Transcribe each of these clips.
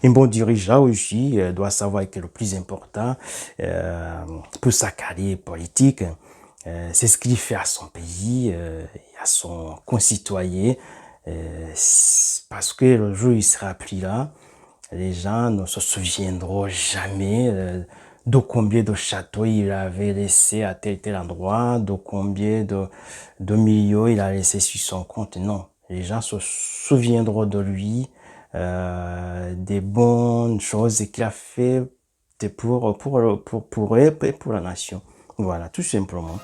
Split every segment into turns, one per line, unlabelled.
Un bon dirigeant aussi doit savoir que le plus important pour sa carrière politique, c'est ce qu'il fait à son pays, à son concitoyen, parce que le jour où il sera plus là, les gens ne se souviendront jamais de combien de châteaux il avait laissé à tel endroit, de combien de millions il a laissé sur son compte. Non, les gens se souviendront de lui, des bonnes choses qu'il a fait pour eux et pour la nation. Voilà, tout simplement.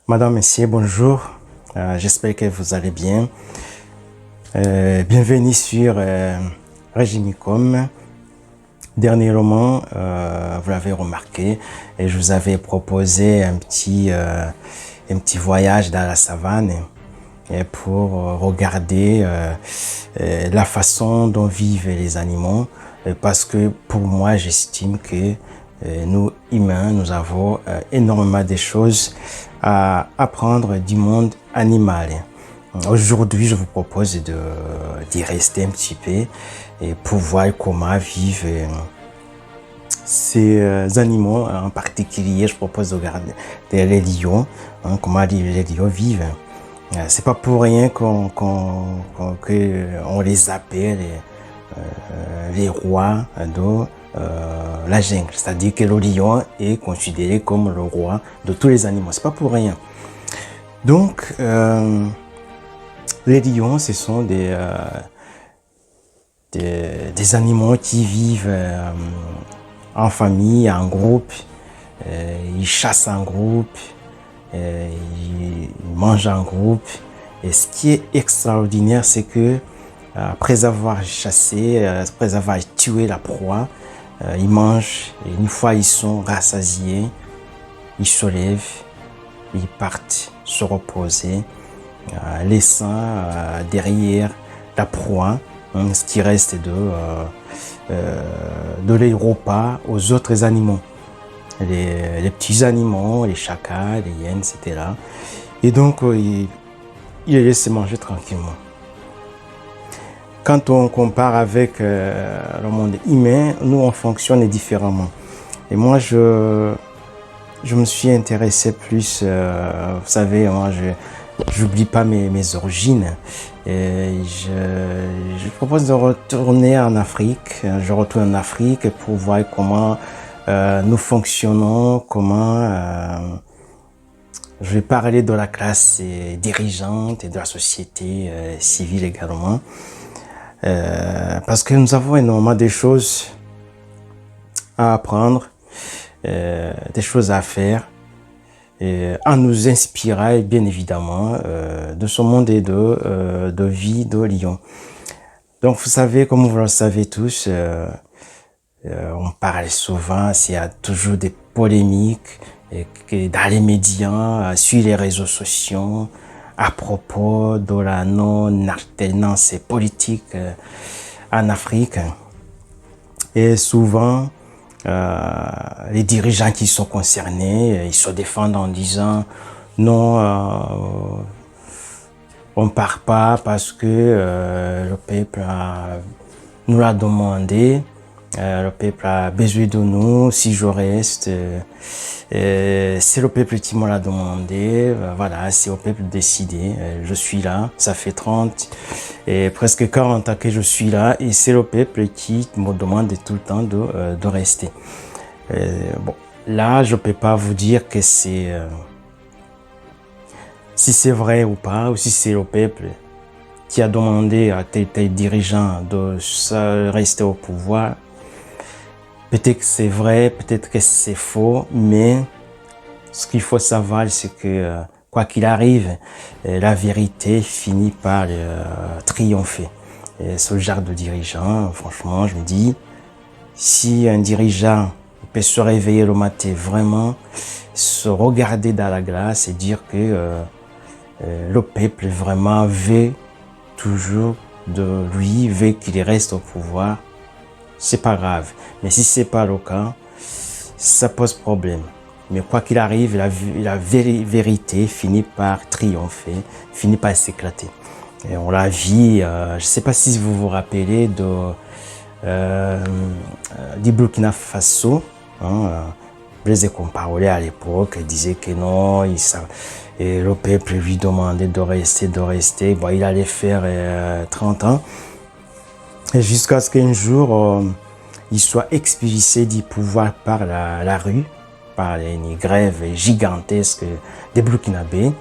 Madame, Messieurs, bonjour. J'espère que vous allez bien. Bienvenue sur Regimicom. Dernièrement, vous l'avez remarqué, et je vous avais proposé un petit voyage dans la savane pour regarder la façon dont vivent les animaux, parce que pour moi, j'estime que nous, humains, nous avons énormément de choses à apprendre du monde animal. Aujourd'hui, je vous propose d'y rester un petit peu et pour voir comment vivent ces animaux. En particulier, je propose de regarder les lions, comment les lions vivent. C'est pas pour rien qu'on les appelle les rois de la jungle. C'est-à-dire que le lion est considéré comme le roi de tous les animaux. C'est pas pour rien. Donc, les lions, ce sont des animaux qui vivent en famille, en groupe. Ils chassent en groupe, ils mangent en groupe. Et ce qui est extraordinaire, c'est que après avoir chassé, après avoir tué la proie, ils mangent, et une fois ils sont rassasiés, ils se lèvent, ils partent se reposer, laissant derrière la proie ce qui reste de les repas aux autres animaux. Les petits animaux, les chacals, les hyènes, etc. Et donc, ils les laissent manger tranquillement. Quand on compare avec le monde humain, nous, on fonctionne différemment. Et moi, je me suis intéressé plus, vous savez, moi, j'oublie pas mes origines. Et je propose de retourner en Afrique. Je retourne en Afrique pour voir comment nous fonctionnons, comment je vais parler de la classe dirigeante et de la société civile également. Parce que nous avons énormément de choses à apprendre, des choses à faire, en nous inspirant bien évidemment de ce monde et de vie de lion. Donc vous savez, comme vous le savez tous, on parle souvent, il y a toujours des polémiques dans les médias, sur les réseaux sociaux, à propos de la non-alternance politique en Afrique. Et souvent, les dirigeants qui sont concernés, ils se défendent en disant non, on ne part pas parce que le peuple nous l'a demandé. Le peuple a besoin de nous. Si je reste, c'est le peuple qui me l'a demandé. Voilà, c'est au peuple de décider. Je suis là, ça fait 30 et presque 40 ans que je suis là, et c'est le peuple qui me demande tout le temps de rester. Bon, là, je peux pas vous dire que c'est si c'est vrai ou pas, ou si c'est le peuple qui a demandé à tel dirigeant de rester au pouvoir. Peut-être que c'est vrai, peut-être que c'est faux, mais ce qu'il faut savoir, c'est que quoi qu'il arrive, la vérité finit par triompher. Et ce genre de dirigeant, franchement, je me dis, si un dirigeant peut se réveiller le matin, vraiment se regarder dans la glace et dire que le peuple vraiment veut toujours de lui veut qu'il reste au pouvoir, c'est pas grave. Mais si c'est pas le cas, ça pose problème. Mais quoi qu'il arrive, la vérité finit par triompher, finit par s'éclater. Et on l'a vu, je ne sais pas si vous vous rappelez du Burkina Faso. Blaise Compaoré à l'époque disait que non, et le peuple lui demandait de rester. Bon, il allait faire 30 ans. Et jusqu'à ce qu'un jour, il soit expulsé du pouvoir par la rue, par une grève gigantesque des Burkinabés.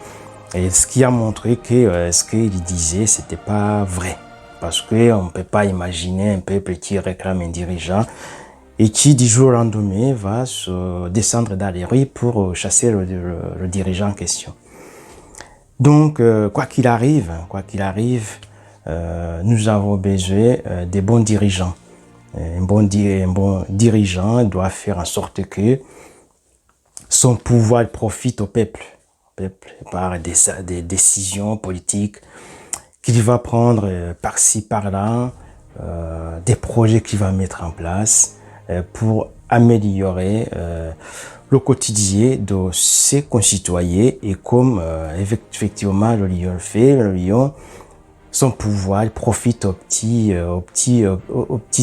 Et ce qui a montré que ce qu'il disait, c'était pas vrai. Parce qu'on ne peut pas imaginer un peuple qui réclame un dirigeant et qui, du jour au lendemain, va se descendre dans les rues pour chasser le dirigeant en question. Donc, quoi qu'il arrive, nous avons besoin des bons dirigeants. Un bon dirigeant doit faire en sorte que son pouvoir profite au peuple par des décisions politiques qu'il va prendre par-ci, par-là, des projets qu'il va mettre en place pour améliorer le quotidien de ses concitoyens. Et comme effectivement le lion le fait, le lion, son pouvoir profite aux petits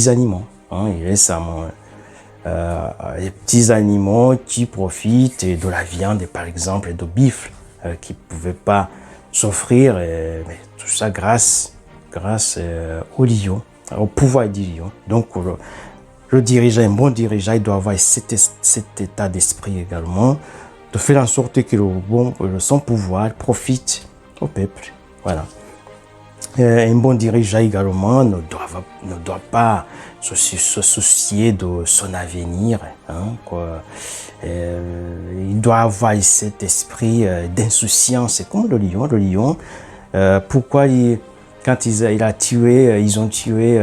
animaux. Il laisse les petits animaux qui profitent de la viande, par exemple, de bifle, qui ne pouvaient pas s'offrir, mais tout ça grâce au lion, au pouvoir du lion. Donc, le dirigeant, un bon dirigeant, il doit avoir cet état d'esprit également, de faire en sorte que son pouvoir profite au peuple. Voilà. Un bon dirigeant également ne doit pas se soucier de son avenir. Il doit avoir cet esprit d'insouciance. C'est comme le lion. Le lion, pourquoi quand ils ont tué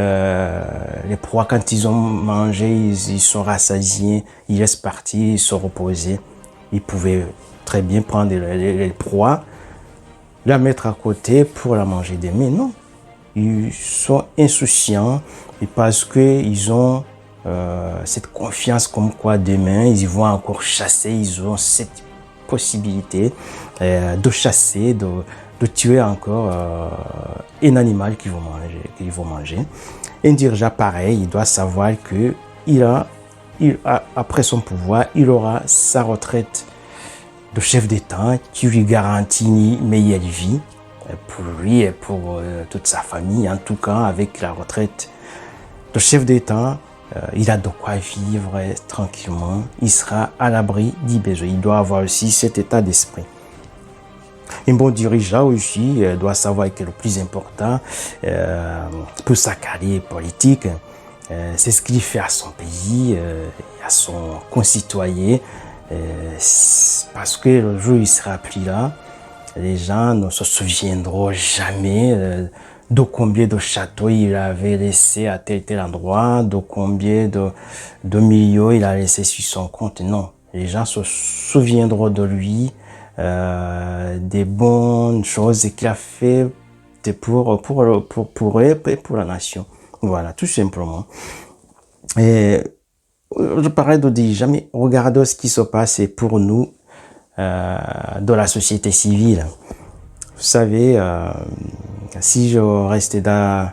les proies, quand ils ont mangé, ils sont rassasiés, ils laissent partir, ils se reposer. Ils pouvaient très bien prendre les proies, la mettre à côté pour la manger demain. Non, ils sont insouciants et parce qu'ils ont cette confiance comme quoi demain ils vont encore chasser, ils ont cette possibilité de chasser, de tuer encore un animal qu'ils vont manger. Un dirigeant pareil, il doit savoir que après son pouvoir, il aura sa retraite de chef d'État qui lui garantit une meilleure vie pour lui et pour toute sa famille. En tout cas, avec la retraite de chef d'État, il a de quoi vivre tranquillement. Il sera à l'abri du besoin. Il doit avoir aussi cet état d'esprit. Un bon dirigeant aussi doit savoir que le plus important pour sa carrière politique, c'est ce qu'il fait à son pays, à son concitoyen. Parce que le jour où il sera plus là, les gens ne se souviendront jamais de combien de châteaux il avait laissé à tel endroit, de combien de millions il a laissé sur son compte. Non, les gens se souviendront de lui, des bonnes choses qu'il a fait pour eux et pour la nation. Voilà, tout simplement. Et je parlais de dire, mais regardons ce qui se passe pour nous dans la société civile. Vous savez, si je restais dans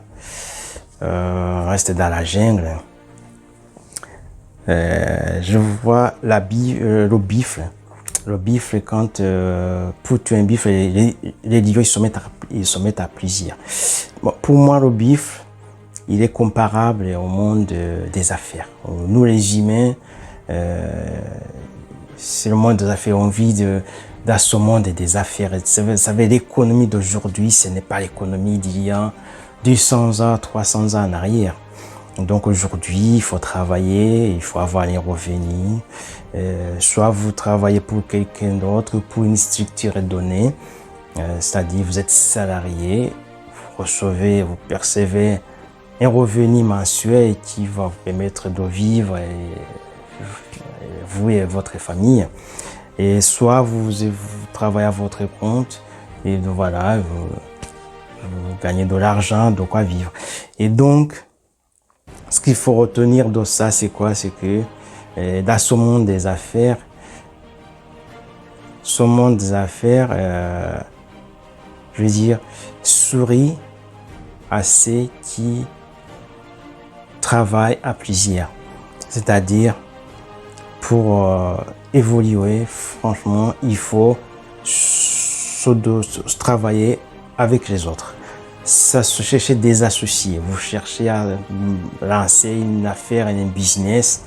la jungle, je vois le bifle. Le bifle, quand pour tuer un bifle, les lions ils se mettent à plusieurs. Bon, pour moi, le bifle, il est comparable au monde des affaires. Nous, les humains, c'est le monde des affaires. On vit dans ce monde des affaires. Vous savez, l'économie d'aujourd'hui, ce n'est pas l'économie d'il y a 200 ans, 300 ans en arrière. Donc aujourd'hui, il faut travailler, il faut avoir les revenus. Soit vous travaillez pour quelqu'un d'autre, pour une structure donnée, c'est-à-dire vous êtes salarié, vous percevez un revenu mensuel qui va vous permettre de vivre, vous et votre famille. Et soit vous travaillez à votre compte et voilà, vous gagnez de l'argent, de quoi vivre. Et donc, ce qu'il faut retenir de ça, c'est quoi? C'est que dans ce monde des affaires, je veux dire, souris à ceux qui travaillent à plusieurs. C'est-à-dire, pour évoluer, franchement, il faut travailler avec les autres. Ça, se chercher des associés. Vous cherchez à lancer une affaire, un business.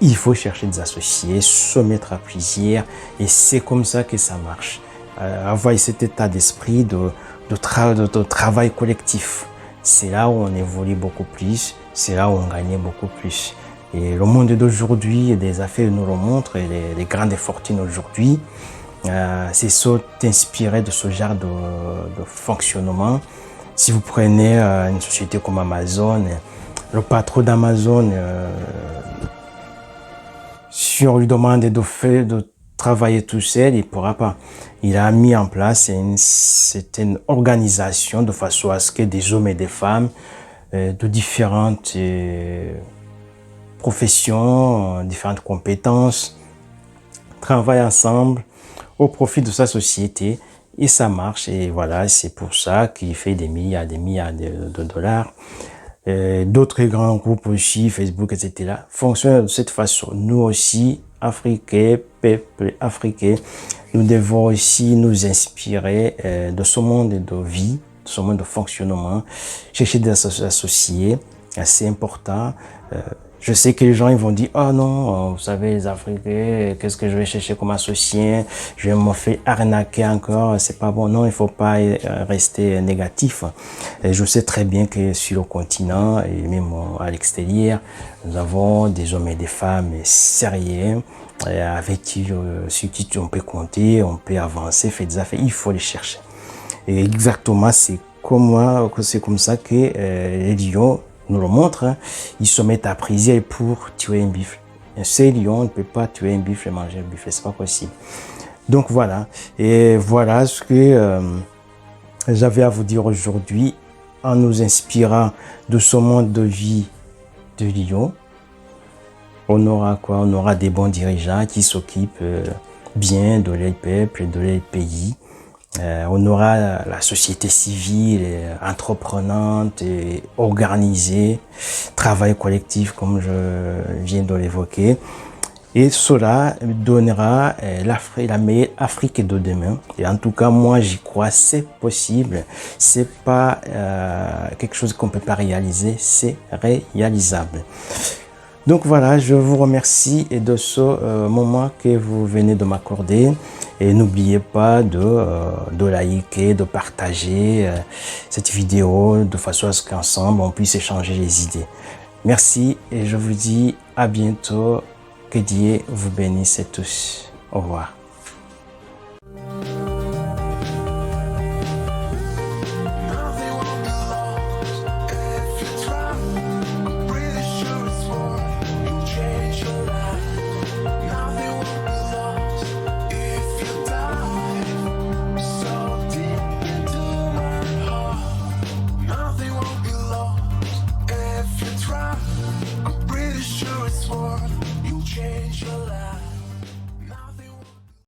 Il faut chercher des associés, se mettre à plusieurs. Et c'est comme ça que ça marche. Avoir cet état d'esprit de travail collectif. C'est là où on évolue beaucoup plus. C'est là où on gagne beaucoup plus. Et le monde d'aujourd'hui, des affaires nous le montrent, et les grandes fortunes aujourd'hui, c'est inspiré de ce genre de fonctionnement. Si vous prenez une société comme Amazon, le patron d'Amazon, si on lui demande de travailler tout seul, il ne pourra pas. Il a mis en place une organisation de façon à ce que des hommes et des femmes de différentes professions, différentes compétences travaillent ensemble au profit de sa société, et ça marche. Et voilà, c'est pour ça qu'il fait des milliards de dollars. D'autres grands groupes aussi, Facebook, etc., fonctionnent de cette façon. Nous aussi, Africains, peuples africains, nous devons aussi nous inspirer de ce monde de vie, de ce monde de fonctionnement, chercher des associés, c'est important. Je sais que les gens ils vont dire, oh non, vous savez, les Africains, qu'est-ce que je vais chercher comme associé? Je vais me faire arnaquer encore, c'est pas bon. Non, il faut pas rester négatif. Et je sais très bien que sur le continent et même à l'extérieur, nous avons des hommes et des femmes sérieux, avec qui, sur qui on peut compter, on peut avancer, faire des affaires. Il faut les chercher. Et exactement, c'est comme ça que les lions nous le montre, hein. Ils se mettent à priser pour tuer un buffle. Un seul lion ne peut pas tuer un buffle et manger un buffle, c'est pas possible. Donc voilà, et voilà ce que j'avais à vous dire aujourd'hui, en nous inspirant de ce monde de vie de lion. On aura quoi? On aura des bons dirigeants qui s'occupent bien de leur peuple, de leur pays. On aura la société civile, entreprenante et organisée, travail collectif comme je viens de l'évoquer. Et cela donnera la meilleure Afrique de demain. Et en tout cas, moi, j'y crois, c'est possible. C'est pas quelque chose qu'on peut pas réaliser, c'est réalisable. Donc voilà, je vous remercie de ce moment que vous venez de m'accorder. Et n'oubliez pas de liker, de partager cette vidéo de façon à ce qu'ensemble on puisse échanger les idées. Merci et je vous dis à bientôt. Que Dieu vous bénisse tous. Au revoir.
Change your